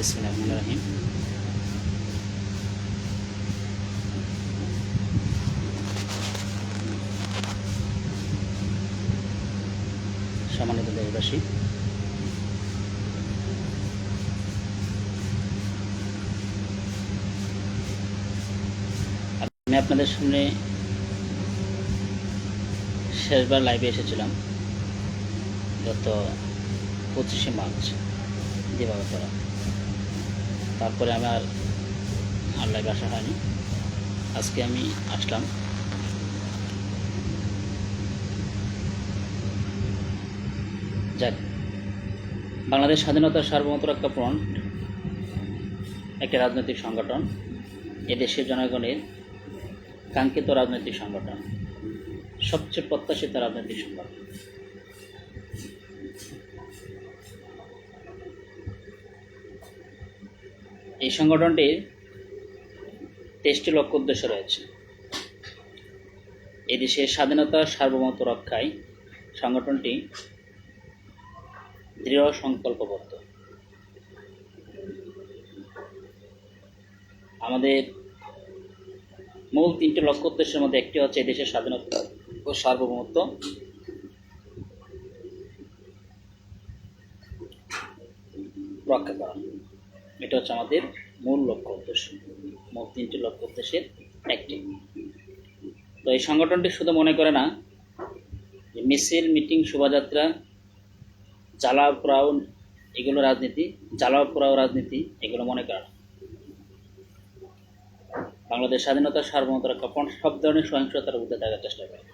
বিসমিল্লাহির রহমানির রহিম। সম্মানিত দেশবাসী, আমি আপনাদের সামনে শেষবার লাইভে এসেছিলাম গত 25শে মার্চ দিবাগত করা। তারপরে আমার আর লাইভে আসা হয়নি। আজকে আমি আসলাম। যাক, বাংলাদেশ স্বাধীনতার সার্বভৌমত্ব রক্ষা ফ্রন্ট একটি রাজনৈতিক সংগঠন, এদেশের জনগণের কাঙ্ক্ষিত রাজনৈতিক সংগঠন, সবচেয়ে প্রত্যাশিত রাজনৈতিক সংগঠন। এই সংগঠনটির 23টি লক্ষ্য উদ্দেশ্য রয়েছে। এদেশের স্বাধীনতা সার্বভৌমত্ব রক্ষায় সংগঠনটি দৃঢ় সংকল্পবদ্ধ। আমাদের মূল 3টি লক্ষ্য উদ্দেশ্যের মধ্যে একটি হচ্ছে এদেশের স্বাধীনতা ও সার্বভৌমত্ব রক্ষা করা। এটা হচ্ছে আমাদের মূল লক্ষ্য উদ্দেশ্য, মূল 3টি লক্ষ্য উদ্দেশ্যের একটি। তো এই সংগঠনটি শুধু মনে করে না যে মিছিল, মিটিং, শোভাযাত্রা, জ্বালাও পোড়াও এগুলো রাজনীতি, জ্বালাও পোড়াও রাজনীতি এগুলো মনে করে না। বাংলাদেশ স্বাধীনতা সার্বভৌমত্ব রক্ষা ফ্রন্ট সব ধরনের সহিংসতার ঊর্ধ্বে থাকার চেষ্টা করে।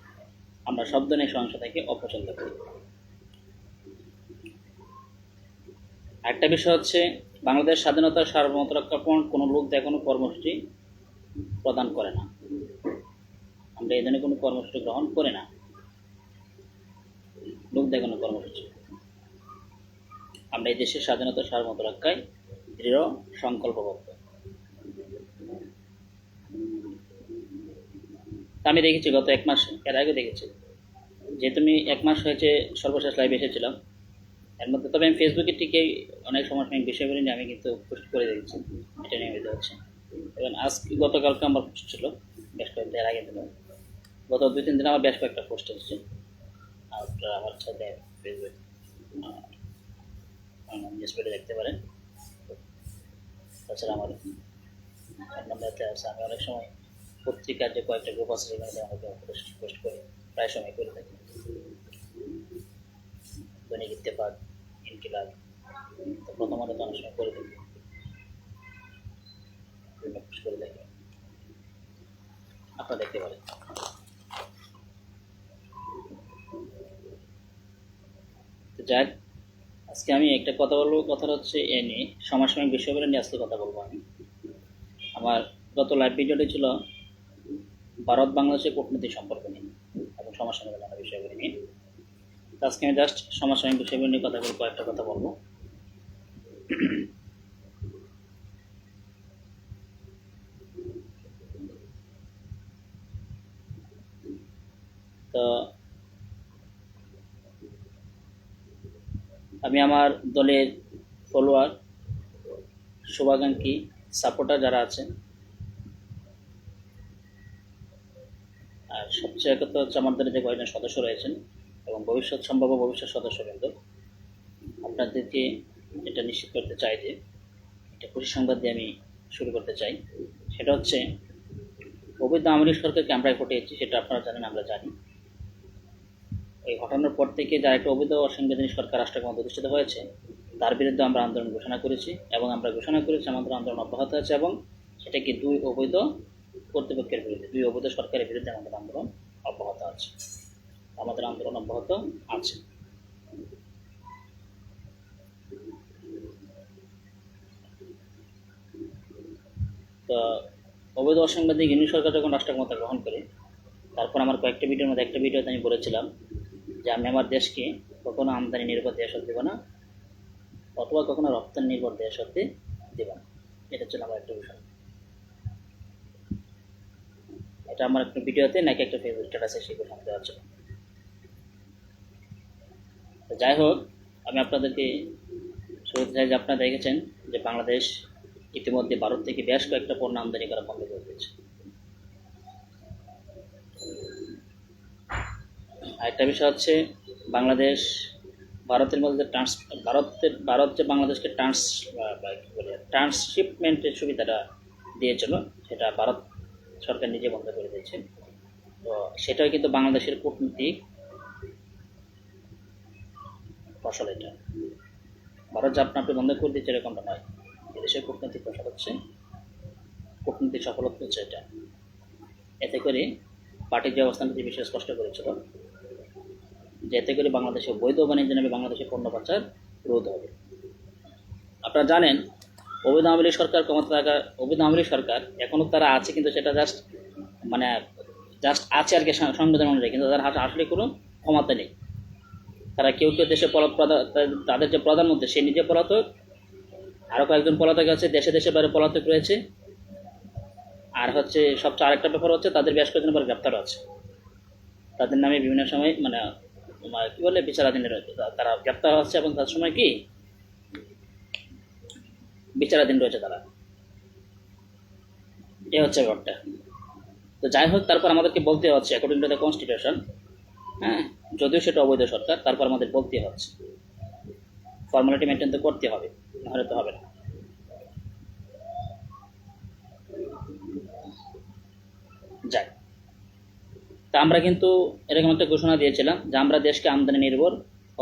আমরা সব ধরনের সহিংসতাকে অপছন্দ করি। একটা বিষয় হচ্ছে, বাংলাদেশ স্বাধীনতা সার্বভৌমত্ব রক্ষা ফ্রন্ট কোনো লোক দেখানো কর্মসূচি প্রদান করে না। আমরা এই ধরনের কোনো কর্মসূচি গ্রহণ করি না, লোক দেখানো কর্মসূচি। আমরা এই দেশের স্বাধীনতা সার্বভৌমত্ব রক্ষায় দৃঢ় সংকল্পবদ্ধ। আমি দেখেছি গত 1 মাস, এর আগে দেখেছি যে তুমি 1 মাস হয়েছে সর্বশেষ লাইভে এসেছিলাম। এর মধ্যে তবে আমি ফেসবুকে ঠিকই অনেক সমসাময়িক বিষয়গুলি নিয়ে আমি কিন্তু পোস্ট করে দেখেছি, এটা নিয়মিত হচ্ছে। এবং আজকে গতকালকে আমার পোস্ট ছিল, বেশ কয়েকদিন আগে দিল, গত 2-3 দিন আমার বেশ কয়েকটা পোস্ট এসেছে। আপনারা আমার সাথে ফেসবুক নিউজ পেটে দেখতে পারেন। তাছাড়া আমার নাম্বারতে আছে। আমি অনেক সময় পত্রিকার যে কয়েকটা গ্রুপ আছে সেখানে আমাকে পোস্ট করি, প্রায় সময় করে থাকি। দৈনিক ইত্তেফাক, ইনকিলাব, তো প্রথম আলো তো অনেক সময় করে থাকি, পোস্ট করে থাকি, আপনারা দেখতে পারেন। তো যাক, আজকে আমি একটা কথা বলবো। কথাটা হচ্ছে এ নিয়ে সমসাময়িক বিষয়গুলো নিয়ে আজকে কথা বলবো আমি। আমার গত লাইভ ভিডিওটি ছিল ভারত বাংলাদেশের কূটনীতি সম্পর্ক নিয়ে এবং সমসাময়িক নানা বিষয়গুলি নিয়ে। আজকে আমি জাস্ট সমসাময়িক বিষয়গুলো নিয়ে কথা বলবো, কয়েকটা কথা বলবো। তো আমি আমার দলের ফলোয়ার, শুভাকাঙ্ক্ষী, সাপোর্টার যারা আছেন, আর সবচেয়ে কথা হচ্ছে আমার দলের যে কয়েকজন সদস্য রয়েছেন এবং সম্ভাব্য ভবিষ্যৎ সদস্যবৃন্দ, আপনাদেরকে এটা নিশ্চিত করতে চাই যে একটা খুশি সংবাদ দিয়ে আমি শুরু করতে চাই। সেটা হচ্ছে, অবৈধ আওয়ামী লীগ সরকারকে আমরাই ঘটিয়েছি, সেটা আপনারা জানেন, আমরা জানি। এই ঘটনার পর থেকে যারা একটা অবৈধ অসাংবিধানিক সরকার রাষ্ট্রের মধ্যে প্রতিষ্ঠিত হয়েছে, তার বিরুদ্ধে আমরা আন্দোলন ঘোষণা করেছি এবং আমরা ঘোষণা করেছি আমাদের আন্দোলন অব্যাহত আছে। এবং সেটা কি 2 অবৈধ কর্তৃপক্ষের বিরুদ্ধে, 2 অবৈধ সরকারের বিরুদ্ধে আমাদের আন্দোলন অব্যাহত আছে, আমাদের আন্দোলন অব্যাহত আছে। তো অবৈধ অসাংবিধানিক ইউনিট সরকার যখন রাষ্ট্র ক্ষমতা গ্রহণ করে, তারপর আমার কয়েকটা ভিডিওর মধ্যে একটা ভিডিওতে আমি বলেছিলাম যে আমি আমার দেশকে কখনো আমদানি নির্ভর দেশ হতে দেব না, অথবা কখনো রপ্তানি নির্ভর দেশ হতে দেব না। এটা ছিল আমার একটা বিষয়। এটা আমার একটা ভিডিওতে নাকি একটা ফেসবুক স্ট্যাটাসে সেই ঘোষণা দেওয়া ছিল। যাই হোক, আমি আপনাদেরকে শুরুতে চাই যে আপনারা দেখেছেন যে বাংলাদেশ ইতিমধ্যে ভারত থেকে বেশ কয়েকটা পণ্য আমদানি করা বন্ধ করে দিয়েছে। আরেকটা বিষয় হচ্ছে বাংলাদেশ ভারতের মধ্যে ভারত যে বাংলাদেশকে ট্রান্সশিপমেন্টের সুবিধাটা দিয়েছিল সেটা ভারত সরকার নিজে বন্ধ করে দিয়েছে। তো সেটাও কিন্তু বাংলাদেশের কূটনীতিক ফসল। এটা ভারত যে আপনি বন্ধ করে দিচ্ছে এরকমটা নয়, এদেশের কূটনৈতিক ফসল হচ্ছে, কূটনৈতিক সফলতা হচ্ছে এটা। এতে করে পার্টির যে অবস্থানটি বিষয়ে স্পষ্ট করেছিল যে এতে করে বাংলাদেশের বৈধ বাণিজ্য নামে বাংলাদেশের পণ্য পাচার রোধ হবে। আপনারা জানেন অবৈধ আওয়ামী লীগ সরকার ক্ষমতা থাকা, অবৈধ আওয়ামী লীগ সরকার এখনও তারা আছে, কিন্তু সেটা জাস্ট আছে আর কি সংবিধান অনুযায়ী, কিন্তু তাদের আসলে কোনো ক্ষমতা নেই। তারা কেউ কেউ দেশে তাদের যে প্রধানমন্ত্রী সে নিজে পলাতক, আরও কয়েকজন পলাতক আছে, দেশে দেশে বাইরে পলাতক রয়েছে। আর হচ্ছে সবচেয়ে আরেকটা ব্যাপার হচ্ছে তাদের বেশ কয়েকজন পরে গ্রেপ্তারও আছে, তাদের নামে বিভিন্ন সময় কী বলে বিচারাধীন রয়েছে, তারা গ্রেপ্তার হচ্ছে এবং তার সময় কি বিচারাধীন রয়েছে তারা। এ হচ্ছে ব্যাপারটা। তো যাই হোক, তারপর আমাদেরকে বলতে হচ্ছে অ্যাকর্ডিং টু দ্য কনস্টিটিউশন, হ্যাঁ, যদিও সেটা অবৈধ সরকার, তারপর আমাদের বলতে হচ্ছে, ফর্মালিটি মেনটেন তো করতে হবে, নাহলে তো হবে না। যাই, তা আমরা কিন্তু এরকম একটা ঘোষণা দিয়েছিলাম যে আমরা দেশকে আমদানি নির্ভর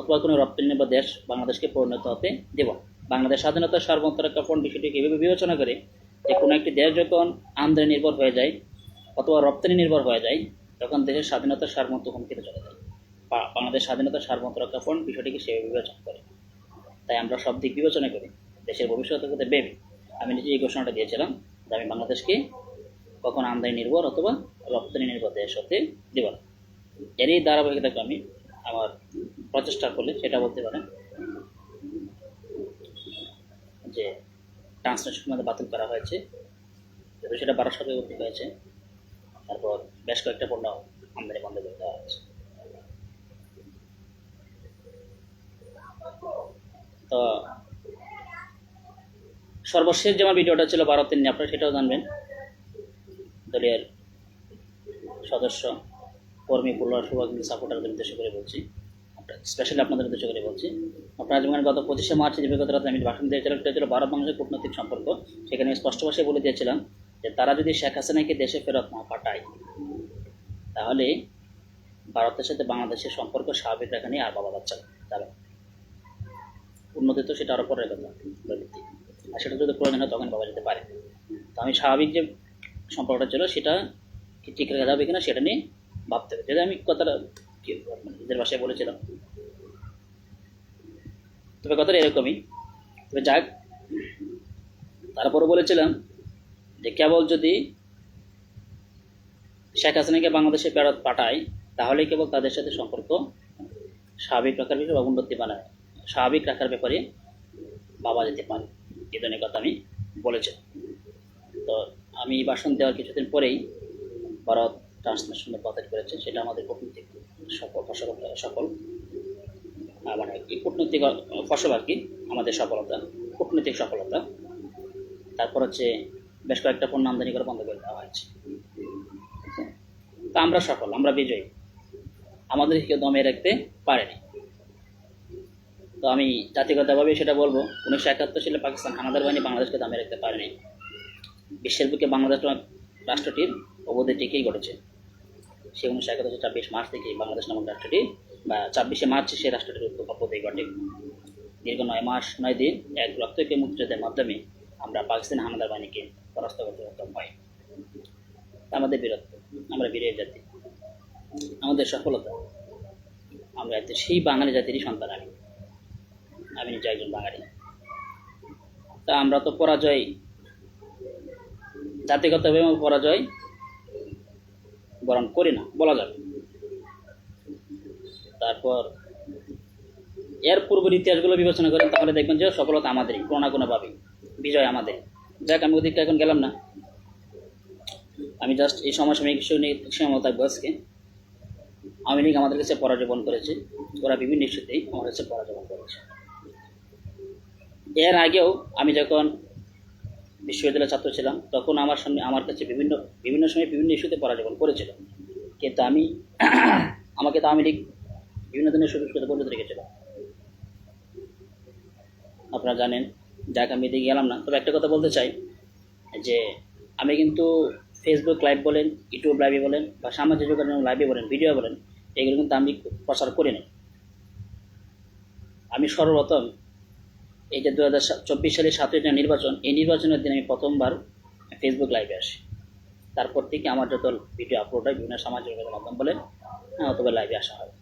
অথবা কোনো রপ্তানি নির্ভর দেশ বাংলাদেশকে পরিণত হতে দেব। বাংলাদেশ স্বাধীনতার সার্বভৌমত্ব ফোন বিষয়টিকে এভাবে বিবেচনা করে যে কোনো একটি দেশ যখন আমদানি নির্ভর হয়ে যায় অথবা রপ্তানি নির্ভর হয়ে যায় তখন দেশের স্বাধীনতার সার্বভৌমত্ব হুমকিতে চলে যায়। বাংলাদেশ স্বাধীনতার সার্বভৌমত্ব রক্ষা ফোন বিষয়টিকে সেভাবে বিবেচনা করে। তাই আমরা সব দিক বিবেচনা করি দেশের ভবিষ্যতের কথা ভেবে আমি নিজে এই ঘোষণাটা দিয়েছিলাম যে আমি বাংলাদেশকে কখন আমদানি নির্ভর অথবা রপ্তানি নির্ভর দেশ হতে দেব না। এরই ধারাবাহিকতাকে আমি আমার প্রচেষ্টা করলে সেটা বলতে পারেন যে ট্রান্সলেশন মধ্যে বাতিল করা হয়েছে, যেহেতু সেটা 12 সালে উদ্যোগ হয়েছে। তারপর বেশ কয়েকটা পণ্য আমদানি বন্ধ করে দেওয়া হয়েছে। তো সর্বশেষ যে আমার ভিডিওটা ছিল ভারতের নিয়ে, আপনারা সেটাও জানবেন। দলের সদস্য কর্মী পূর্ণ শুভাকাঙ্ক্ষী সাপোর্টারদের উদ্দেশ্য করে বলছি, স্পেশালি আপনাদের উদ্দেশ্য করে বলছি। আপনারা যেমন গত 25শে মার্চ যে বিগত রাতে আমি ভাষণ দিয়েছিলাম, সেটা ছিল ভারত বাংলাদেশের কূটনৈতিক সম্পর্ক। সেখানে স্পষ্ট ভাষায় বলে দিয়েছিলাম যে তারা যদি শেখ হাসিনাকে দেশে ফেরত না পাঠায় তাহলে ভারতের সাথে বাংলাদেশের সম্পর্ক স্বাভাবিক রাখা নিয়ে আর বাবা বাচ্চা যাবে। উন্নতি তো সেটা আরও পরের কথা, আর সেটা যদি প্রয়োজন হয় তখন বাবা যেতে পারে। তো আমি স্বাভাবিক যে সম্পর্কটা ছিল সেটা ঠিক রাখা যাবে কিনা সেটা নিয়ে ভাবতে হবে। যদি আমি কথাটা নিজের ভাষায় বলেছিলাম, তবে কথাটা এরকমই। তবে যাক, তারপরে বলেছিলাম যে কেবল যদি শেখ হাসিনাকে বাংলাদেশে ফেরত পাঠায় তাহলে কেবল তাদের সাথে সম্পর্ক স্বাভাবিক রাখার বিষয় বা উন্নতি বানায় স্বাভাবিক রাখার ব্যাপারে বাবা যেতে পারে। এই ধরনের কথা আমি বলেছিলাম। তো আমি ভাষণ দেওয়ার কিছুদিন পরেই ভারত ট্রান্সলেশনে বাতিল করেছে। সেটা আমাদের কূটনৈতিক সফল মানে কূটনৈতিক ফসল আর কি, আমাদের সফলতা, কূটনৈতিক সফলতা। তারপর হচ্ছে বেশ কয়েকটা পণ্য আমদানি করে বন্ধ করে দেওয়া হয়েছে। তা আমরা সফল, আমরা বিজয়ী, আমাদের কেউ দমে রাখতে পারেনি। তো আমি জাতিগতভাবে সেটা বলবো, 1971 সালে পাকিস্তান হানাদার বাহিনী বাংলাদেশকে দমে রাখতে পারেনি। বিশ্বের বুকে বাংলাদেশ রাষ্ট্রটির অবধি টিকেই ঘটেছে। সে 1971 24 মার্চ থেকে বাংলাদেশ নামক রাষ্ট্রটি বা 24শে মার্চ সেই রাষ্ট্রটির অবধি ঘটে। দীর্ঘ 9 মাস 9 দিন এক রক্তকে মুক্তিযুদ্ধের মাধ্যমে আমরা পাকিস্তান হানাদার বাহিনীকে পরাস্ত করতে সক্ষম হই। আমাদের বীরত্ব, আমরা বীরের জাতি, আমাদের সফলতা, আমরা সেই বাঙালি জাতিরই সন্তান। আমি নিজে একজন বাঙালি। তা আমরা তো পরাজয়, জাতিগতভাবে পরাজয় বরণ করি না বলা যাবে। তারপর এর পূর্বের ইতিহাসগুলো বিবেচনা করেন তাহলে দেখবেন যে সফলতা আমাদেরই, কোনো না কোনোভাবেই বিজয় আমাদের। যাক, আমি ওদিকে এখন গেলাম না, আমি জাস্ট এই সমসাময়িক বিষয় নিয়ে সীমাবদ্ধ থাকবো আজকে। আওয়ামী লীগ আমাদের কাছে পরাজয় বরণ করেছে, ওরা বিভিন্ন ইস্যুতেই আমার কাছে পরাজয় বরণ করেছে। এর আগেও আমি যখন বিশ্ববিদ্যালয়ের ছাত্র ছিলাম তখন আমার কাছে বিভিন্ন বিভিন্ন সময় বিভিন্ন ইস্যুতে পরাজীবন করেছিল, কিন্তু আমাকে তো আওয়ামী লীগ বিভিন্ন ধরনের সুযোগ সুবিধা বঞ্চিত রেখেছিল, আপনারা জানেন। যাক, আমি এদিকে গেলাম না, তবে একটা কথা বলতে চাই যে আমি কিন্তু ফেসবুক লাইভ বলেন, ইউটিউব লাইভে বলেন, বা সামাজিক যোগাযোগ লাইভে বলেন, ভিডিও বলেন, এগুলো কিন্তু আমি প্রচার করি না। আমি সর্বপ্রথম এই যে 2024 সালের 7ই জুন নির্বাচন, এই নির্বাচনের দিন আমি প্রথমবার ফেসবুক লাইভে আসি। তারপর থেকে আমার যত ভিডিও আপলোড হয় বিভিন্ন সামাজিক যোগাযোগ মাধ্যম বলেন, অথবা লাইভে আসা হয়।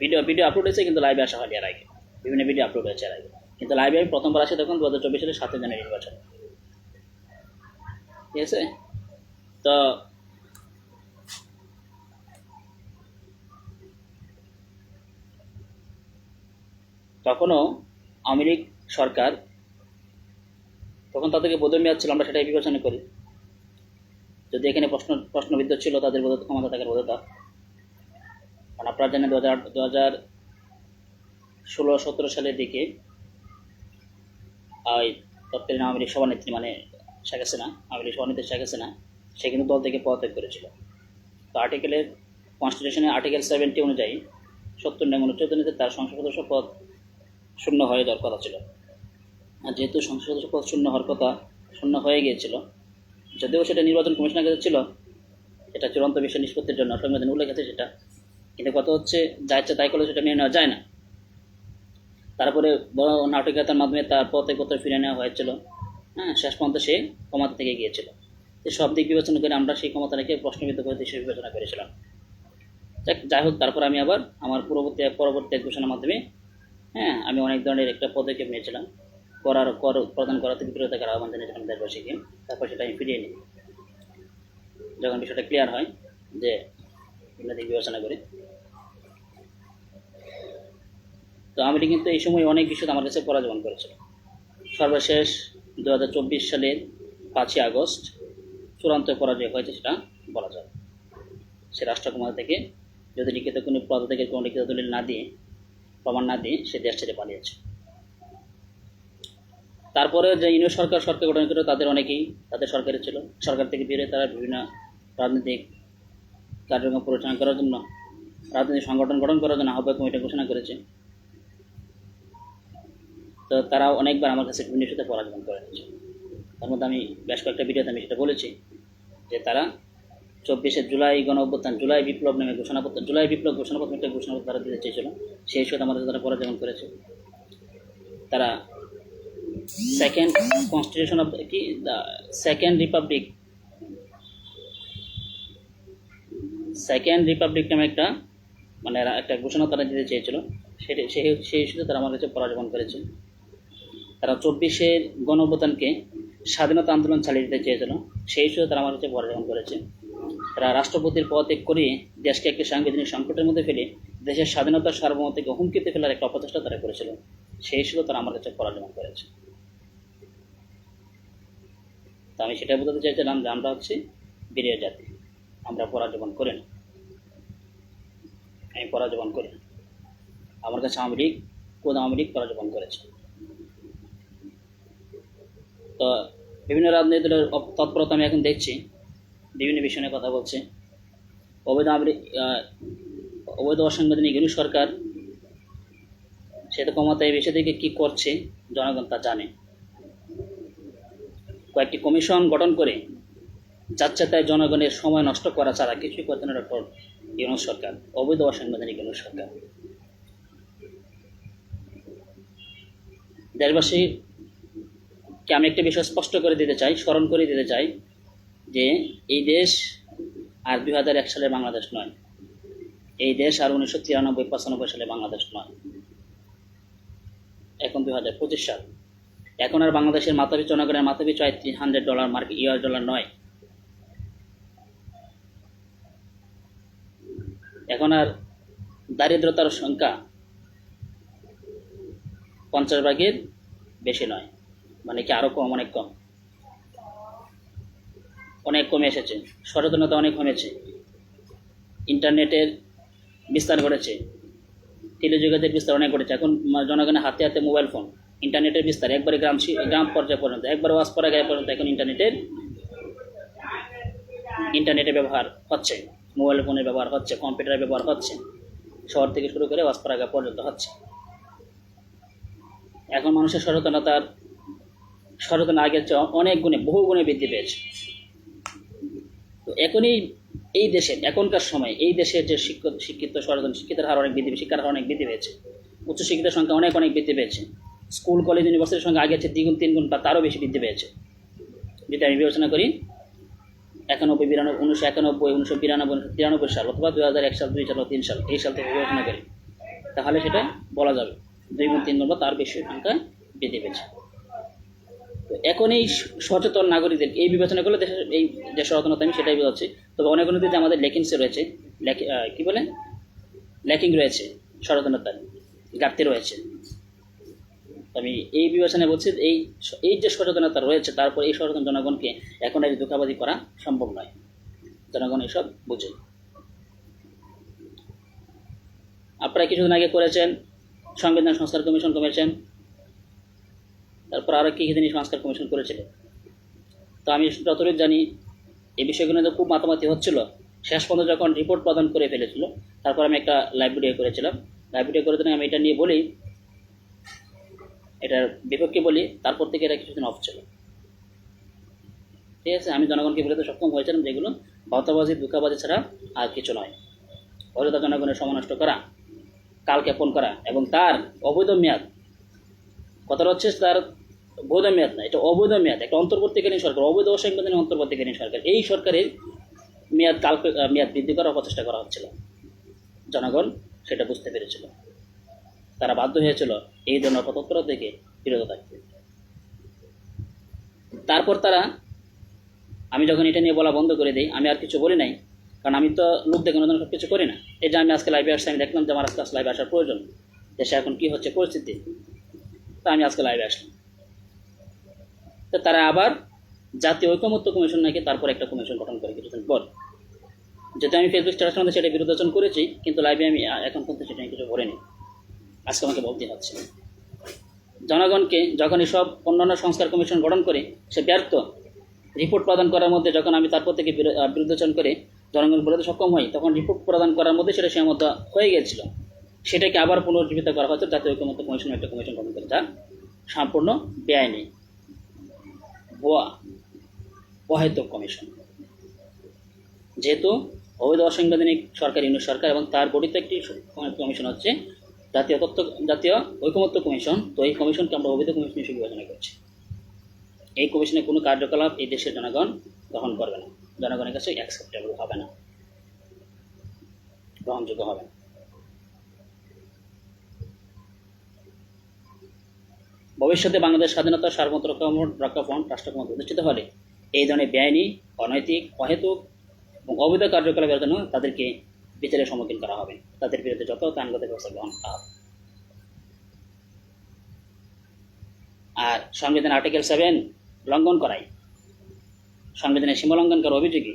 ভিডিও আপলোড হয়েছে, কিন্তু লাইভে আসা হয়নি এর আগে। বিভিন্ন ভিডিও আপলোড হয়েছে এর আগে, কিন্তু লাইভে আমি প্রথমবার আসি তখন 2024 সালের 7ই জুনের নির্বাচন। ঠিক আছে? তো তখনও আওয়ামী লীগ সরকার, তখন তাদেরকে বোধ মেয়াদ ছিল, আমরা সেটাই বিবেচনা করি। যদি এখানে প্রশ্নবিদ্ধ ছিল তাদের বোধ ক্ষমতা থাকার বোধতা, কারণ আপনারা জানেন 2016-17 সালের দিকে তৎকালীন আওয়ামী লীগ সভানেত্রী মানে শেখ হাসিনা, আওয়ামী লীগ সভানেত্রী শেখ হাসিনা, সে কিন্তু দল থেকে পদত্যাগ করেছিল। তো কনস্টিটিউশনের আর্টিকেল 70 অনুযায়ী 70 তার সংসদ সদস্য পদ শূন্য হয়ে যাওয়ার কথা ছিল। আর যেহেতু সংসদ সদস্য পদ শূন্য হয়ে গিয়েছিল, যদিও সেটা নির্বাচন কমিশনের কাছে ছিল, এটা চূড়ান্ত বিষয় নিষ্পত্তির জন্য সংবিধানে উল্লেখ আছে সেটা, কিন্তু কথা হচ্ছে যা ইচ্ছা তাই করলে সেটা নিয়ে নেওয়া যায় না। তারপরে বড় নাটকীয়তার মাধ্যমে তার পদত্যাগপত্র ফিরে নেওয়া হয়েছিল। শেষ পর্যন্ত সে ক্ষমতা থেকে গিয়েছিল। সব দিক বিবেচনা করে আমরা সেই ক্ষমতাটাকে প্রশ্নবিদ্ধ করে দেশে বিবেচনা করেছিলাম। যাই হোক, তারপর আমি আবার আমার পরবর্তী ঘোষণার মাধ্যমে আমি অনেক ধরনের একটা পদক্ষেপ নিয়েছিলাম, কর প্রদান করা থেকে বিরত থাকার আহ্বান জানিয়েছিলাম দেশবাসীকে। তারপর সেটা আমি ফিরিয়ে নিই যখন বিষয়টা ক্লিয়ার হয় যে বিভিন্ন দিক বিবেচনা করে। তো আমি কিন্তু এই সময় অনেক বিষয় আমার কাছে পরাজীবন করেছিল। সর্বশেষ 2024 সালের 5ই আগস্ট চূড়ান্ত পরাজয় হয়েছে সেটা বলা যায়। সে রাষ্ট্রক্ষমতা থেকে যদি লিখিত কোনো পদত্যাগের কোনো লিখিত দলিল প্রমাণ না দিয়ে সে দেশ ছেড়ে পালিয়েছে। তারপরে যে ইউনিয়ন সরকার গঠন করে তাদের অনেকেই তাদের সরকারে ছিল, সরকার থেকে বেরিয়ে তারা বিভিন্ন রাজনৈতিক কার্যক্রম পরিচালনা করার জন্য, রাজনৈতিক সংগঠন গঠন করার জন্য আহ্বায়ক কমিটি ঘোষণা করেছে। তো তারা অনেকবার আমার কাছে বিভিন্ন ইস্যুতে পরাজীবন করে নিয়েছে। তার মধ্যে আমি বেশ কয়েকটা ভিডিওতে আমি সেটা বলেছি যে তারা 24শে জুলাই গণঅভ্যুত্থান, জুলাই বিপ্লব ঘোষণাপত্র একটা ঘোষণাপত্র তারা দিতে চেয়েছিল, সেই ইস্যুতে আমাদের তারা পরাজীবন করেছে। তারা second constitution of second Republic নামে একটা ঘোষণা তারা দিতে চেয়েছিল, সেই ইস্যুতে তারা আমার কাছে পরাজীবন করেছে। তারা 24শে গণঅভ্যুত্থানকে স্বাধীনতা আন্দোলন চালিয়ে দিতে চেয়েছিল, সেই ইস্যুতে তারা আমার কাছে পরাজীবন করেছে। তারা রাষ্ট্রপতির পদত্যাগ করে দেশকে একটি সাংবিধানিক সংকটের মধ্যে ফেলে দেশের স্বাধীনতার সার্বভৌমত্বকে হুমকিতে ফেলার একটা অপচেষ্টা তারা করেছিল, সেই ইস্যুতে তারা আমার কাছে পরাজীবন করেছে। তো আমি সেটা বোঝাতে চাইছিলাম যে আমরা হচ্ছে বীরের জাতি, আমরা পরাজীবন করি না, আমি পরাজীবন করি না। আমার কাছে আওয়ামী লীগ পরাজীবন করেছে। তো বিভিন্ন রাজনৈতিক দলের তৎপরতা আমি এখন দেখছি, বিভিন্ন বিষয় নিয়ে কথা বলছে। অবৈধ অসাংবিধানিক ইউনিট সরকার সে তো ক্ষমতায় বেশি থেকে কী করছে জনগণ তা জানে। কয়েকটি কমিশন গঠন করে যাচ্ছে তাই জনগণের সময় নষ্ট করা ছাড়া কিছুই করতে না ডক্টর ইউনূস সরকার, অবৈধ অসাংবিধানিক ইউনূস সরকার। দেশবাসীকে আমি একটা বিষয় স্পষ্ট করে দিতে চাই, স্মরণ করে দিতে চাই যে এই দেশ আর 2001 সালের বাংলাদেশ নয়, এই দেশ আর 1993-95 সালে বাংলাদেশ নয়, এখন 2025 সাল। এখন আর বাংলাদেশের মাথাপিছু জনগণের মাথাপিছু $300 US ডলার নয়, এখন আর দারিদ্রতার সংখ্যা 50% বেশি নয়, মানে কি আরো কম, অনেক কমে এসেছে। সচেতনতা অনেক কমেছে, ইন্টারনেটের বিস্তার ঘটেছে, টেলিযোগাযোগের বিস্তার অনেক ঘটেছে। এখন জনগণের হাতে হাতে মোবাইল ফোন, ইন্টারনেটের বিস্তার একবারে গ্রাম পর্যায়ে পর্যন্ত, একবারে ওয়াসপাড়া গায়ে পর্যন্ত এখন ইন্টারনেটের ব্যবহার হচ্ছে, মোবাইল ফোনের ব্যবহার হচ্ছে, কম্পিউটারের ব্যবহার হচ্ছে, শহর থেকে শুরু করে ওয়াসপাড়া গায়ে পর্যন্ত হচ্ছে। এখন মানুষের সচেতন আগের চেয়ে অনেক গুণে, বহু গুণে বৃদ্ধি পেয়েছে। তো এই দেশের এখনকার সময় এই দেশের যে শিক্ষিত সচেতন শিক্ষিতের হার অনেক বৃদ্ধি, শিক্ষার হার অনেক বৃদ্ধি পেয়েছে, উচ্চশিক্ষিতের সংখ্যা অনেক বৃদ্ধি পেয়েছে, স্কুল কলেজ ইউনিভার্সিটির সংখ্যা আগের চেয়ে 2 গুণ 3 গুণ বা তারও বেশি বৃদ্ধি পেয়েছে। যদি আমি বিবেচনা করি 1991, 1992 সাল অথবা 2001 সাল, 2 সাল, 3 সাল, এই সাল থেকে বিবেচনা করি, তাহলে সেটা বলা যাবে 2 গুণ 3 গুণ বা তার বেশি সংখ্যা বৃদ্ধি পেয়েছে। তো এখন এই সচেতন নাগরিকদের এই বিবেচনা করলে দেশের এই যে সচেতনতা, আমি সেটাই বোঝাচ্ছি। তবে অনেক যে আমাদের ল্যাকিং রয়েছে, সচেতনতার ঘাটতি রয়েছে। আমি এই বিবেচনায় বলছি এই যে সচেতনতা রয়েছে, তারপর এই সচেতন জনগণকে এখন এই ধোঁকাবাজি করা সম্ভব নয়। জনগণ এসব বুঝে। আপনারা কিছুদিন আগে করেছেন সংবিধান সংস্কার কমিশন করেছেন, তারপর আরও কি জিনিস সংস্কার কমিশন করেছিলেন। তো আমি যতটুকু জানি এই বিষয়গুলো তো খুব মাতামাতি হচ্ছিল। শেষ পর্যন্ত যখন রিপোর্ট প্রদান করে ফেলেছিল, তারপর আমি একটা লাইভ ভিডিও করেছিলাম। লাইভ ভিডিও করে আমি এটা নিয়ে বলি, এটার বিপক্ষে বলি, তারপর থেকে এটা কিছুদিন অফ ছিল। ঠিক আছে, আমি জনগণকে বলতে সক্ষম হয়েছিলাম যেগুলো ভাওতাবাজি ধোঁকাবাজি ছাড়া আর কিছু নয়। অযথা জনগণের সময় নষ্ট করা, কাল জ্ঞাপন করা এবং তার অবৈধ মেয়াদ, কথাটা হচ্ছে তার বৈধ মেয়াদ না, এটা অবৈধ মেয়াদ। একটা অন্তর্বর্তীকালীন সরকার, অবৈধ অসাংবিধানিক অন্তর্বর্তীকালীন সরকার, এই সরকারের মেয়াদ বৃদ্ধি করার প্রচেষ্টা করা হচ্ছিল। জনগণ সেটা বুঝতে পেরেছিল, তারা বাধ্য হয়েছিল এই ধরনের তৎপরতা থেকে বিরত থাকতে। তারপর আমি যখন এটা নিয়ে বলা বন্ধ করে দিই, আমি আর কিছু বলি নাই, কারণ আমি তো লোক দেখে নতুন সব কিছু করি না। এই যে আমি আজকে লাইভে আসছি, আমি দেখলাম যে আমার আজকে লাইভে আসার প্রয়োজন, দেশে এখন কী হচ্ছে পরিস্থিতি, তা আমি আজকে লাইভে আসলাম। তো তারা আবার জাতীয় ঐকমত্য কমিশন নাকি তারপর একটা কমিশন গঠন করে কিছুদিন পর। যেটা আমি ফেসবুক স্ট্যাটাসের মধ্যে সেটা বিরোধাচরণ করেছি, কিন্তু লাইভে আমি এখন পর্যন্ত সেটা কিছু বলিনি, আজকে আমাকে বলতে হচ্ছে। জনগণকে যখন সব অন্যান্য সংস্কার কমিশন গঠন করে সে ব্যর্থ, রিপোর্ট প্রদান করার মধ্যে যখন আমি তারপর থেকে বিরোধাচরণ করে জনগণ বলতে সক্ষম হই, তখন রিপোর্ট প্রদান করার মধ্যে সেটা সীমাবদ্ধ হয়ে গিয়েছিল। সেটাকে আবার পুনর্জীবিত করা হচ্ছে জাতীয় ঐকমত্য কমিশন, একটা কমিশন গঠন করে, যা সম্পূর্ণ বেআইনি, অহেতুক কমিশন। যেহেতু অবৈধ অসাংবিধানিক সরকার ইউনিট সরকার এবং তার গঠিত একটি কমিশন হচ্ছে জাতীয় ঐকমত্য কমিশন, তো এই কমিশনকে আমরা অবৈধ কমিশন হিসেবে বিবেচনা করছি। এই কমিশনের কোনো কার্যকলাপ এই দেশের জনগণ গ্রহণ করবে না, জনগণের কাছে অ্যাকসেপ্টেবল হবে না, গ্রহণযোগ্য হবে না। ভবিষ্যতে বাংলাদেশ স্বাধীনতা সার্বভৌমত্ব রক্ষা ফ্রন্ট রাষ্ট্রক্ষমতা প্রতিষ্ঠিত হলে এই ধরনের বেআইনি, অনৈতিক, অহেতুক এবং অবৈধ কার্যকলাপের জন্য তাদেরকে বিচারের সম্মুখীন করা হবে, তাদের বিরুদ্ধে যত আইনগত ব্যবস্থা গ্রহণ করা হবে। আর সংবিধান আর্টিকেল 7 লঙ্ঘন করায়, সংবিধানের সীমা লঙ্ঘন করার অভিযোগে,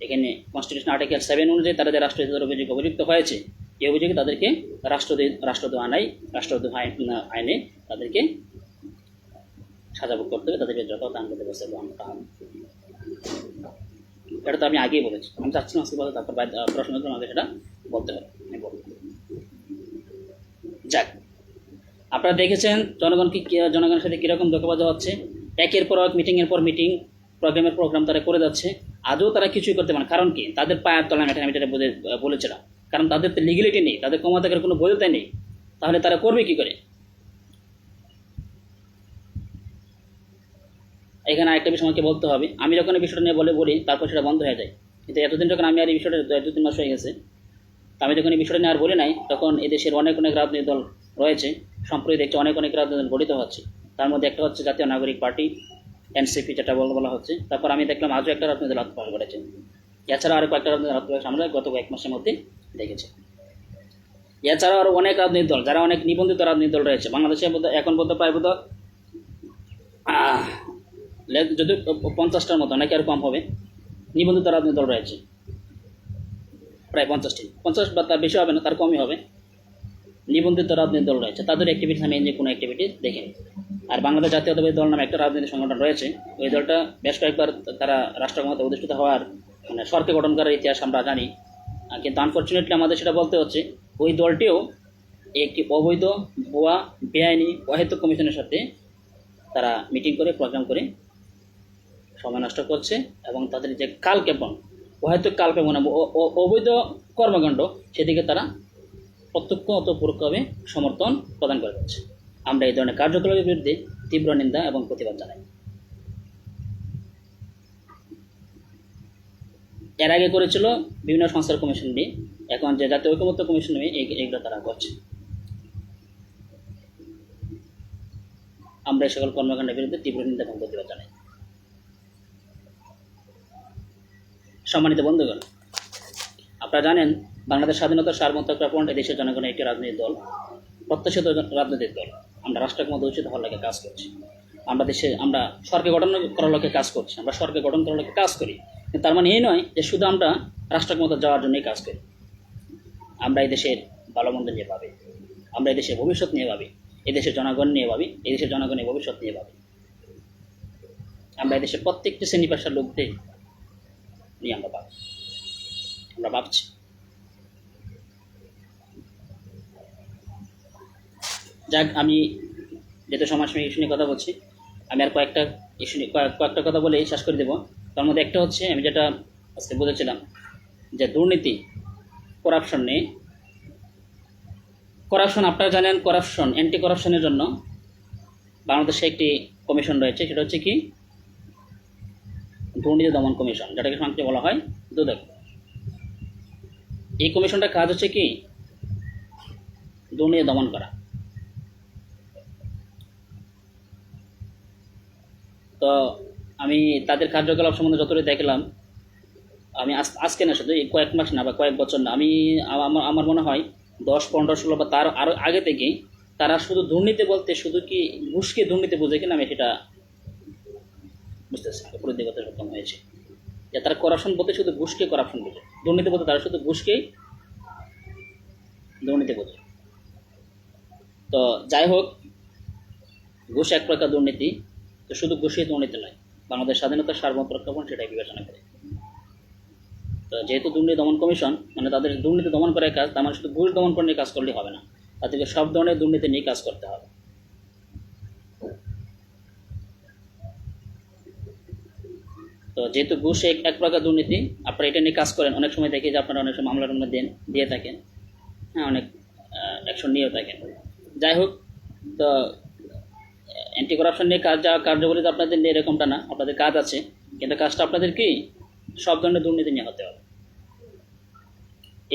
এখানে কনস্টিটিউশন আর্টিকেল 7 অনুযায়ী তারা যে রাষ্ট্রদ্রোহের অভিযোগে অভিযুক্ত হয়েছে, এই অভিযোগে তাদেরকে রাষ্ট্রদ্রোহ আইনে তাদেরকে সাজা ভোগ করতে হবে, তাদেরকে যত আইনগত ব্যবস্থা গ্রহণ করা হবে। এটা তো আমি আগেই বলেছি, আমি চাচ্ছি না আজকে বলতে, তারপর প্রশ্নের জন্য আমাকে সেটা বলতে হবে। যাক, আপনারা দেখেছেন জনগণের সাথে কীরকম ধোঁকাবাজি হচ্ছে। একের পর এক, মিটিংয়ের পর মিটিং, প্রোগ্রাম তারা করে যাচ্ছে, আজও তারা কিছুই করতে পারে। কারণ কি? তাদের পায়ের তলায় আমি এটা বলেছিলাম, কারণ তাদের তো লিগ্যালিটি নেই, তাদের ক্ষমতার কোনো বৈধতা নেই, তাহলে তারা করবে কি করে? এখানে আরেকটা বিষয় আমাকে বলতে হবে, আমি যখন এই বিষয়টা নিয়ে বলি তারপর সেটা বন্ধ হয়ে যায়। কিন্তু এতদিন যখন আমি আর এই বিষয়টা 2-3 মাস হয়ে গেছে, আমি যখন এই বিষয়টা নিয়ে আর বলি নাই, তখন এদেশের অনেক রাজনৈতিক দল রয়েছে, সম্প্রতি দেখছি অনেক রাজনৈতিক দল গঠিত হচ্ছে। তার মধ্যে একটা হচ্ছে জাতীয় নাগরিক পার্টি, এনসিপি যেটা বলা হচ্ছে। তারপর আমি দেখলাম আজও একটা রাজনৈতিক দল আত্মপ্রকাশ করেছে। এছাড়া আরও কয়েকটা রাজনৈতিক আত্মপ্রকাশ আমরা গত কয়েক মাসের মধ্যে দেখেছি। এছাড়াও আরও অনেক রাজনৈতিক দল, যারা অনেক নিবন্ধিত রাজনৈতিক দল রয়েছে বাংলাদেশে, এখন পর্যন্ত প্রায় যদি 50টার মতো, নাকি আর কম হবে, নিবন্ধিত রাজনৈতিক দল রয়েছে প্রায় 50টি, 50 বা তার বেশি হবে না, তার কমই হবে। নিবন্ধিত রাজনৈতিক দল রয়েছে, তাদের অ্যাক্টিভিটিস আমি এনে কোনো অ্যাক্টিভিটি দেখিনি। আর বাংলাদেশ জাতীয়তাবাদী দল নামে একটা রাজনৈতিক সংগঠন রয়েছে, ওই দলটা বেশ কয়েকবার তারা রাষ্ট্র ক্ষমতায় অধিষ্ঠিত হওয়ার মানে সরকার গঠন করার ইতিহাস আমরা জানি, কিন্তু আনফর্চুনেটলি আমাদের সেটা বলতে হচ্ছে ওই দলটিও একটি অবৈধ, ভুয়া, বেআইনি, অহেতুক কমিশনের সাথে তারা মিটিং করে, প্রোগ্রাম করে সময় নষ্ট করছে এবং তাদের যে কালক্ষেপণ, অহেতুক কালক্ষেপণ, অবৈধ কর্মকাণ্ড, সেদিকে তারা প্রত্যক্ষ অত পরোক্ষভাবে সমর্থন প্রদান করে যাচ্ছে। আমরা এই ধরনের কার্যকলাপের বিরুদ্ধে তীব্র নিন্দা এবং প্রতিবাদ জানাই। এর আগে করেছিল বিভিন্ন সংস্থার কমিশন নিয়ে, এখন যে জাতীয় ঐকমত্য কমিশন নিয়ে এইগুলো তারা করছে। আমরা এই সকল কর্মকাণ্ডের বিরুদ্ধে তীব্র নিন্দা এবং প্রতিবাদ জানাই। সম্মানিত বন্ধুগণ, আপনারা জানেন বাংলাদেশ স্বাধীনতার সার্বভৌমত্ব ফ্রন্ট এদেশের জনগণের একটি রাজনৈতিক দল, প্রত্যাশিত রাজনৈতিক দল। আমরা রাষ্ট্রের মধ্যে উচিত হওয়ার লক্ষ্যে কাজ করছি। আমরা সরকার গঠন করার লক্ষ্যে কাজ করছি, আমরা সরকার গঠন করার লক্ষ্যে কাজ করি। কিন্তু তার মানে এই নয় যে শুধু আমরা রাষ্ট্রের মধ্যে যাওয়ার জন্যই কাজ করি। আমরা এই দেশের ভালো মন্দ নিয়ে ভাবি, আমরা এই দেশের ভবিষ্যৎ নিয়ে ভাবি, এই দেশের জনগণ নিয়ে ভাবি, এই দেশের জনগণের ভবিষ্যৎ নিয়ে ভাবি। আমরা এই দেশের প্রত্যেকটি শ্রেণী পেশার লোকদের নিয়ে আমরা ভাবছি। যাক, আমি যেহেতু সমাজসেবী ইস্যু নিয়ে কথা বলছি, আমি আর কয়েকটা ইস্যু নিয়ে কয়েকটা কথা বলে শেষ করে দেবো। তার মধ্যে একটা হচ্ছে, আমি যেটা আজকে বলেছিলাম যে দুর্নীতি, করাপশন নিয়ে। করাপশন, আপনারা জানেন করাপশন, অ্যান্টি করাপশনের জন্য বাংলাদেশে একটি কমিশন রয়েছে, সেটা হচ্ছে কি দুর্নীতি দমন কমিশন, যেটাকে সংক্ষেপে বলা হয় দুদক। এই কমিশনটার কাজ হচ্ছে কি দুর্নীতি দমন করা। তো আমি তাদের কার্যকলাপ সম্বন্ধে যতটুকু দেখলাম, আমি আজকে না, শুধু কয়েক মাস না বা কয়েক বছর না, আমি আমার মনে হয় 10, 15, 16 বা তার আরও আগে থেকেই তারা শুধু দুর্নীতি বলতে শুধু কি ঘুষকে দুর্নীতি বোঝে কিনা আমি সেটা বুঝতেছি, উপলব্ধিগত সক্ষম হয়েছে যে তারা করাপশন বলতে শুধু ঘুষকে করাপশন বোঝে, দুর্নীতি বলতে তারা শুধু ঘুষকেই দুর্নীতি বোঝে। তো যাই হোক, ঘুষ এক প্রকার দুর্নীতি, তো শুধু ঘুষই দুর্নীতি নয়, বাংলাদেশ স্বাধীনতার সার্বভৌমত্ব সেটাই বিবেচনা করে। তো যেহেতু দুর্নীতি দমন কমিশন, মানে তাদের দুর্নীতি দমন করার কাজ, তার মানে শুধু ঘুষ দমন করে নিয়ে কাজ করলেই হবে না, তাদেরকে সব ধরনের দুর্নীতি নিয়ে কাজ করতে হবে। তো যেহেতু ঘুষ এক প্রকার দুর্নীতি, আপনারা এটা নিয়ে কাজ করেন, অনেক সময় দেখি যে আপনারা অনেক সময় মামলার মধ্যে দিয়ে থাকেন, হ্যাঁ, অনেক অ্যাকশন নিয়েও থাকেন। যাই হোক, তো অ্যান্টি করাপশন নিয়ে কার্যকরিতা আপনাদের নিয়ে এরকমটা না, আপনাদের কাজ আছে, কিন্তু কাজটা আপনাদের কি সব ধরনের দুর্নীতি নিয়ে হতে হবে।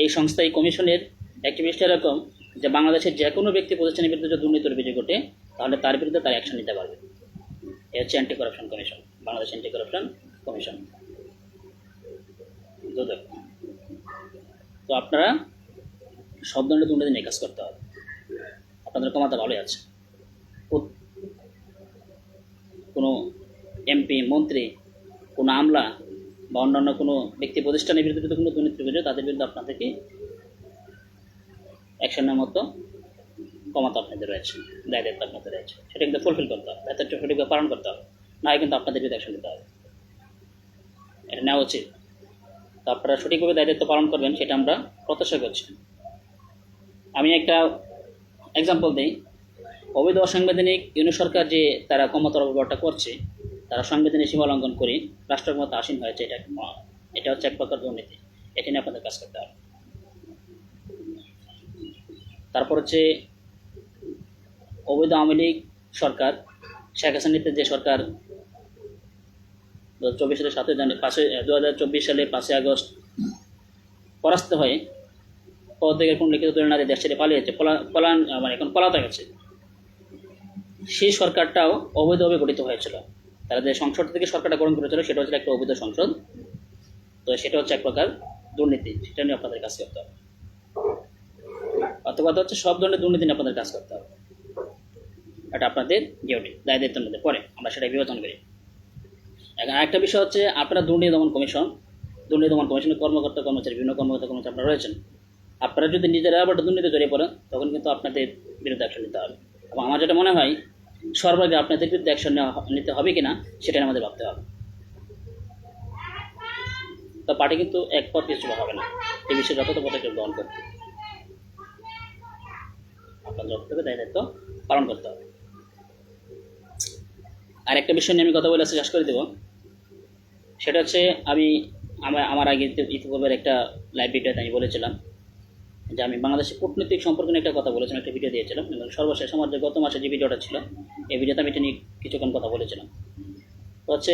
এই সংস্থা, এই কমিশনের অ্যাক্টিভিস্ট এরকম যে বাংলাদেশের যে কোনো ব্যক্তি প্রতিষ্ঠানের বিরুদ্ধে যদি দুর্নীতির অভিযোগ ঘটে, তাহলে তার বিরুদ্ধে তার অ্যাকশন নিতে পারবে। এ হচ্ছে anti corruption commission, Bangladesh anti corruption commission. তো আপনারা সব ধরনের দুর্নীতি নিয়ে কাজ করতে হবে, আপনাদের ক্ষমতা ভালোই আছে। কোনো এমপি, মন্ত্রী, কোনো আমলা বা অন্যান্য কোনো ব্যক্তি প্রতিষ্ঠানের বিরুদ্ধে যদি কোনো দুর্নীতির অভিযোগ, তাদের বিরুদ্ধে আপনাদেরকে অ্যাকশনের মতো ক্ষমতা আপনাদের রয়েছে, দায়িত্ব আপনাদের রয়েছে, সেটা কিন্তু ফুলফিল করতে হবে, দায়িত্বটা সঠিকভাবে পালন করতে হবে, না হয় কিন্তু আপনাদের বিরুদ্ধে অ্যাকশন নিতে হবে, এটা নেওয়া উচিত। তো আপনারা সঠিকভাবে দায়িত্ব পালন করবেন, সেটা আমরা প্রত্যাশা করছি। আমি একটা এক্সাম্পল দিই, অবৈধ অসাংবিধানিক ইউনিট সরকার যে তারা ক্ষমতার অপব্যবহারটা করছে, তারা সাংবিধানিক সীমা লঙ্ঘন করে রাষ্ট্রের ক্ষমতা আসীন হয়েছে, এটা হচ্ছে এক প্রকার দুর্নীতি, এটা নিয়ে আপনাদের কাজ করতে হবে। তারপর হচ্ছে অবৈধ আওয়ামী লীগ সরকার, শেখ হাসিনার যে সরকার 2024 সালের 7 জানুয়ারি 2024 সালের 5 আগস্ট পরাস্ত হয়ে পদত্যাগের কোনো লিখিত দলিল না দিয়ে দেশ ছেড়ে পালিয়েছে, মানে এখন পলাতে গেছে, সেই সরকারটাও অবৈধভাবে গঠিত হয়েছিল। তারা যে সংসদ থেকে সরকারটা গ্রহণ করেছিল সেটা হচ্ছে একটা অবৈধ সংসদ, তো সেটা হচ্ছে এক প্রকার দুর্নীতি, সেটা নিয়ে আপনাদের কাজ করতে হবে। অথবা হচ্ছে সব ধরনের দুর্নীতি নিয়ে আপনাদের কাজ করতে হবে, এটা আপনাদের ডিউটি, দায়িত্বের মধ্যে পড়ে, আমরা সেটা বিবেচনা করি। এখন আরেকটা বিষয় হচ্ছে, আপনারা দুর্নীতি দমন কমিশনের কর্মকর্তা কর্মচারী, বিভিন্ন কর্মকর্তা কর্মচারী আপনারা রয়েছেন, আপনারা যদি নিজেরা আবার দুর্নীতি জড়িয়ে পড়েন তখন কিন্তু আপনাদের বিরুদ্ধে অ্যাকশন নিতে হবে। এবং আমার যেটা মনে হয় সর্বাগ্রে আপনাদের বিরুদ্ধে অ্যাকশন নিতে হবে কিনা সেটাই আমাদের ভাবতে হবে। তো পার্টি কিন্তু এক পথ পিছু হবে না, এই বিষয়ে যথাযথ পদক্ষেপ গ্রহণ করবে। আপনার যথাযথ দায়িত্ব পালন করতে হবে। আর একটা বিষয় নিয়ে আমি কথা বলে শেষ করে দেব, সেটা হচ্ছে আমার আগে ইতিপূর্বের একটা লাইভ ভিডিওতে আমি বলেছিলাম যে আমি বাংলাদেশের কূটনৈতিক সম্পর্ক নিয়ে একটা কথা বলেছিলাম, একটা ভিডিও দিয়েছিলাম। এবং সর্বশেষ আমার যে গত মাসে যে ভিডিওটা ছিল, এই ভিডিওতে আমি এটা নিয়ে কিছুক্ষণ কথা বলেছিলাম। তো হচ্ছে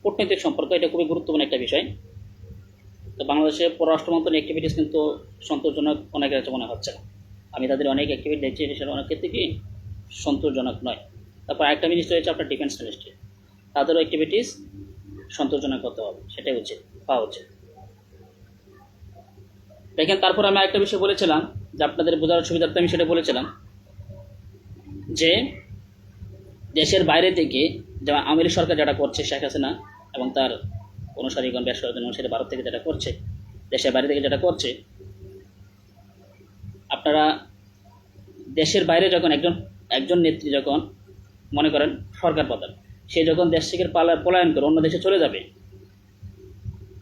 কূটনৈতিক সম্পর্ক এটা খুবই গুরুত্বপূর্ণ একটা বিষয়। তো বাংলাদেশের পররাষ্ট্র মন্ত্রণালয়ের অ্যাক্টিভিটিস কিন্তু সন্তোষজনক অনেকের কাছে মনে হচ্ছে না। আমি তাদের অনেক অ্যাক্টিভিটি দেখছি, সেটা অনেক ক্ষেত্রে কি সন্তোষজনক নয়। তারপর একটা মিনিস্ট্রি হচ্ছে আপনার ডিফেন্স মিনিস্ট্রি, তাদেরও অ্যাক্টিভিটিস সন্তোষজনক হতে হবে, সেটাই উচিত পাওয়া উচিত। দেখেন, তারপর আমি আরেকটা বিষয় বলেছিলাম যে আপনাদের বোঝার সুবিধার্থে আমি সেটা বলেছিলাম যে দেশের বাইরে থেকে যেমন আওয়ামী লীগ সরকার যেটা করছে, শেখ হাসিনা এবং তার অনুসারীগণ বেশ কয়েকজন অনুসারী ভারত থেকে যেটা করছে, দেশের বাইরে থেকে যেটা করছে, আপনারা দেশের বাইরে যখন একজন নেত্রী যখন মনে করেন সরকার প্রধান, সে যখন দেশ থেকে পলায়ন করে অন্য দেশে চলে যাবে,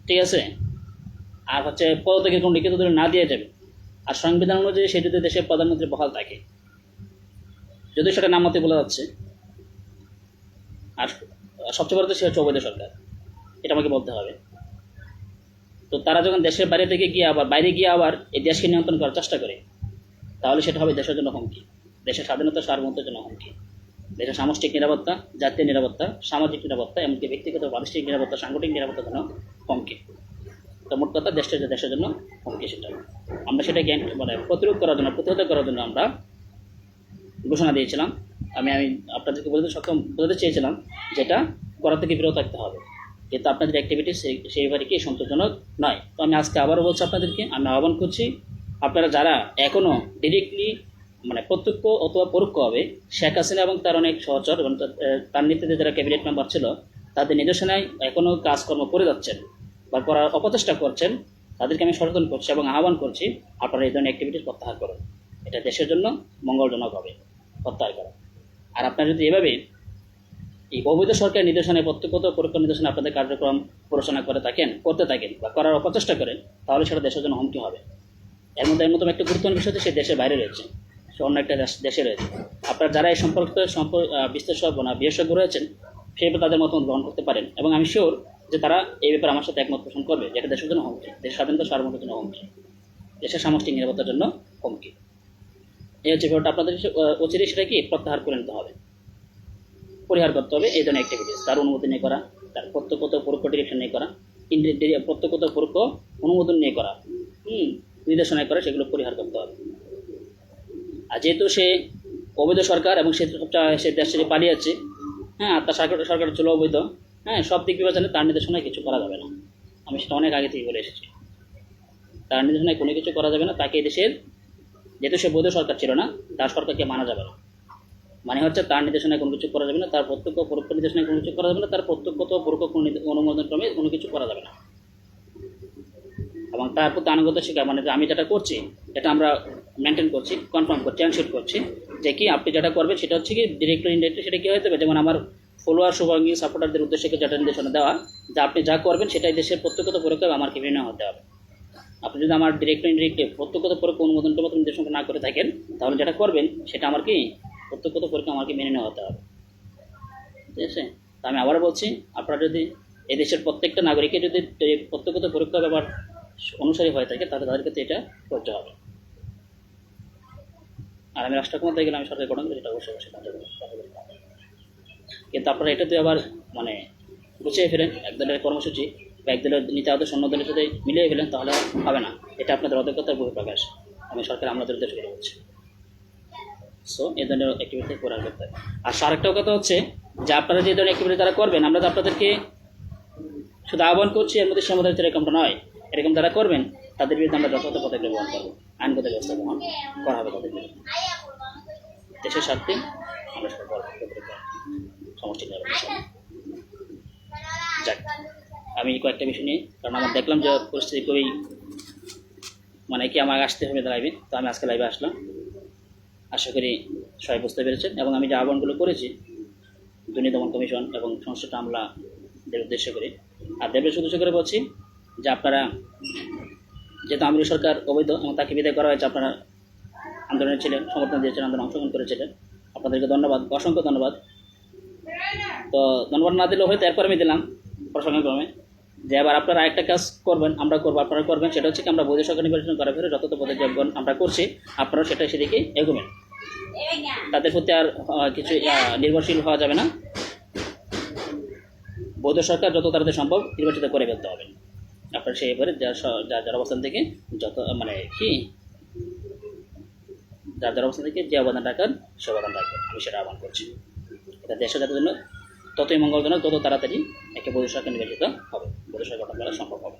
ঠিক আছে, আর হচ্ছে পদত্যাগের কোনো লিখিত দলিল না দিয়ে যাবে, আর সংবিধান অনুযায়ী সে যদি দেশের প্রধানমন্ত্রী বহাল থাকে, যদি সেটা নাম মতে বলা যাচ্ছে, আর সবচেয়ে বড় সে হচ্ছে অবৈধ সরকার, এটা আমাকে বলতে হবে। তো তারা যখন দেশের বাইরে থেকে গিয়ে আবার এই দেশকে নিয়ন্ত্রণ করার চেষ্টা করে, তাহলে সেটা হবে দেশের জন্য হুমকি, দেশের স্বাধীনতা সার্বভৌমত্বের জন্য হুমকি, দেশের সামষ্টিক নিরাপত্তা, জাতীয় নিরাপত্তা, সামাজিক নিরাপত্তা, এমনকি ব্যক্তিগত প্রাদেশিক নিরাপত্তা, সাংগঠনিক নিরাপত্তার জন্য হুমকি। তো মোট কথা দেশের জন্য হুমকি। সেটা আমরা সেটাকে প্রতিহত করার জন্য আমরা ঘোষণা দিয়েছিলাম। আমি আপনাদেরকে বলতে চেয়েছিলাম যেটা করা থেকে বিরত থাকতে হবে, কিন্তু আপনাদের অ্যাক্টিভিটি সেইবারে কি সন্তোষজনক নয়। তো আমি আজকে আবারও বলছি আপনাদেরকে, আমি আহ্বান করছি আপনারা যারা এখনও ডিরেক্টলি প্রত্যক্ষ অথবা পরোক্ষভাবে শেখ হাসিনা এবং তার অনেক সহচর এবং তার নেতৃত্বে যারা ক্যাবিনেট মেম্বার ছিল তাদের নির্দেশনায় এখনও কাজকর্ম করে যাচ্ছেন বা করার অপচেষ্টা করছেন, তাদেরকে আমি সচেতন করছি এবং আহ্বান করছি আপনারা এই ধরনের অ্যাক্টিভিটিস প্রত্যাহার করুন। এটা দেশের জন্য মঙ্গলজনক হবে প্রত্যাহার করা। আর আপনারা যদি এভাবে এই অবৈধ সরকারের নির্দেশনায় প্রত্যক্ষ পরোক্ষ নির্দেশনা আপনাদের কার্যক্রম পরিচালনা করতে থাকেন বা করার অপচেষ্টা করেন, তাহলে সেটা দেশের জন্য হুমকি হবে। এর মধ্যে একটা গুরুত্বপূর্ণ বিষয় হচ্ছে সে দেশের বাইরে রয়েছে, সে অন্য একটা দেশে রয়েছে। আপনারা যারা এই সম্পর্কে বিশ্লেষক বা বিশেষজ্ঞ রয়েছেন, সেই তাদের মতামত গ্রহণ করতে পারেন এবং আমি শিওর যে তারা এই ব্যাপারে আমার সাথে একমত পোষণ করবে যে এটা দেশের জন্য হুমকি, দেশের স্বাধীনতা সার্বভৌমত্বের জন্য হুমকি, দেশের সামষ্টিক নিরাপত্তার জন্য হুমকি। এই হচ্ছে ব্যাপারটা আপনাদের অচিরে সেটা কি প্রত্যাহার করে নিতে হবে, পরিহার করতে হবে। এই ধরনের অ্যাক্টিভিটিস তার অনুমতি নিয়ে করা, তার প্রত্যক্ষ পরোক্ষ ডিরেকশন নিয়ে করা, প্রত্যক্ষ পরোক্ষ অনুমোদন নিয়ে করা, নির্দেশনায় করা, সেগুলো পরিহার করতে হবে। আর যেহেতু সে অবৈধ সরকার এবং সে দেশ থেকে পালিয়ে যাচ্ছে, হ্যাঁ, আর তার সরকার ছিল অবৈধ, হ্যাঁ, সব দিক বিবেচনে তার নির্দেশনায় কিছু করা যাবে না। আমি সেটা অনেক আগে থেকে বলে এসেছি, তার নির্দেশনায় কোনো কিছু করা যাবে না। তাকে দেশের, যেহেতু সে বৈধ সরকার ছিল না, তার সরকারকে মানা যাবে না। মানে হচ্ছে তার নির্দেশনায় কোনো কিছু করা যাবে না, তার প্রত্যক্ষ পরোক্ষ নির্দেশনায় কোনো কিছু করা যাবে না, তার প্রত্যক্ষ পরোক্ষ অনুমোদন ক্রমে কোনো কিছু করা যাবে না। এবং তার প্রতি আনুগত্য শিক্ষা, যে আমি যেটা করছি এটা আমরা মেনটেন করছি, কনফার্ম করছি, অ্যানশিওর করছি যে কি আপনি যেটা করবেন সেটা হচ্ছে কি ডিরেক্টলি ইনডিরেক্টলি সেটা কী হয়ে যাবে। যেমন আমার ফলোয়ার শুভাঙ্গী সাপোর্টারদের উদ্দেশ্যে যেটা নির্দেশনা দেওয়া যে আপনি যা করবেন সেটাই দেশের প্রত্যক্ষ পরোক্ষ আমার বিভিন্ন হতে হবে। আপনি যদি আমার ডিরেক্টলি ইনডিরেক্টলি প্রত্যক্ষ পরোক্ষ অনুমোদন মতো নির্দেশনা না করে থাকেন, তাহলে যেটা করবেন সেটা আমার কি প্রত্যক্ষ পরোক্ষ আমাকে মেনে নেওয়া হতে হবে, ঠিক আছে। তা আমি আবারও বলছি, আপনারা যদি এই দেশের প্রত্যেকটা নাগরিককে যদি প্রত্যক্ষ পরোক্ষ ব্যাপার অনুসারী হয়ে থাকে, তাহলে তাদের ক্ষেত্রে এটা করতে হবে। আর আমি রাষ্ট্রক্ষমতায় গেলে আমি সরকার গঠন করি, সেটা অবশ্যই কিন্তু আপনারা এটাতে আবার গুছিয়ে ফেলেন এক দলের কর্মসূচি বা এক দলের নীতি আদর্শ অন্য দলের সাথে মিলিয়ে ফেলেন, তাহলে হবে না। এটা আপনাদের অদক্ষতার বহিঃপ্রকাশ। আমি সরকার আমাদের উদ্দেশ্য করে বলছি। সো এই ধরনের অ্যাক্টিভিটি করার করতে হবে। আর আরেকটাও কথা হচ্ছে যে আপনারা যে ধরনের অ্যাক্টিভিটি তারা করবেন, আমরা তো আপনাদেরকে শুধু আহ্বান করছি, এর মধ্যে সীমাবদ্ধ এরকমটা নয়। এরকম যারা করবেন তাদের বিরুদ্ধে আমরা যথাযথ পদক্ষেপ গ্রহণ করবো, আইনগত ব্যবস্থা গ্রহণ করা হবে তাদের বিরুদ্ধে। দেশের স্বার্থে আমরা সমষ্টি নেব। যাক, আমি কয়েকটা বিষয় নিয়ে, কারণ আমার দেখলাম যে পরিস্থিতি খুবই মানে কি আমার আসতে হবে লাইভে, তো আমি আজকে লাইভে আসলাম। আশা করি সবাই বুঝতে পেরেছেন, এবং আমি যে আহ্বানগুলো করেছি দুর্নীতি দমন কমিশন এবং সংশ্লিষ্ট আমলাদের উদ্দেশ্য করে, আর দেবের উদ্দেশ্য করে বলছি যে আপনারা, যেহেতু আওয়ামী লীগ সরকার অবৈধ এবং তাকে বিদায় করা হয়েছে, আপনারা আন্দোলনে ছিলেন, সমর্থন দিয়েছেন, আন্দোলন অংশগ্রহণ করেছিলেন, আপনাদেরকে ধন্যবাদ, অসংখ্য ধন্যবাদ। তো ধন্যবাদ না দিলেও হয়তো এরপর আমি দিলাম প্রসঙ্গক্রমে যে এবার আপনারা আরেকটা কাজ করবেন, আমরা করবো, আপনারা করবেন, সেটা হচ্ছে কি আমরা বৈধ সরকার নির্বাচন করার পরে যত পদে যোগদান আমরা করছি, আপনারাও সেটা সেদিকে এগোবেন। তাদের প্রতি আর কিছু নির্ভরশীল হওয়া যাবে না। বৈধ সরকার যত তাড়াতাড়ি সম্ভব নির্বাচিত করে ফেলতে হবে। আপনারা সেই এবারে যার অবস্থান থেকে যত মানে কি যার অবস্থান থেকে যে অবদান রাখার সে অবদান রাখবেন, আমি সেটা আহ্বান করছি। এটা দেশের জাতির জন্য ততই মঙ্গলজনক, তত তাড়াতাড়ি একটা বৈধ সরকার নির্বাচিত হবে, বৈধ সরকার গঠন করা সম্ভব হবে।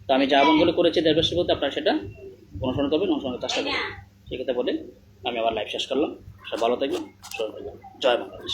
তো আমি যে আহ্বানগুলো করেছি দেশবাসীর প্রতি, আপনারা সেটা অনুসরণ করবেন, অনুসরণ করার চেষ্টা করবেন। সেই কথা বলে আমি আবার লাইভ শেষ করলাম। সব ভালো থাকবেন, সুস্থ থাকবেন। জয় বাংলাদেশ।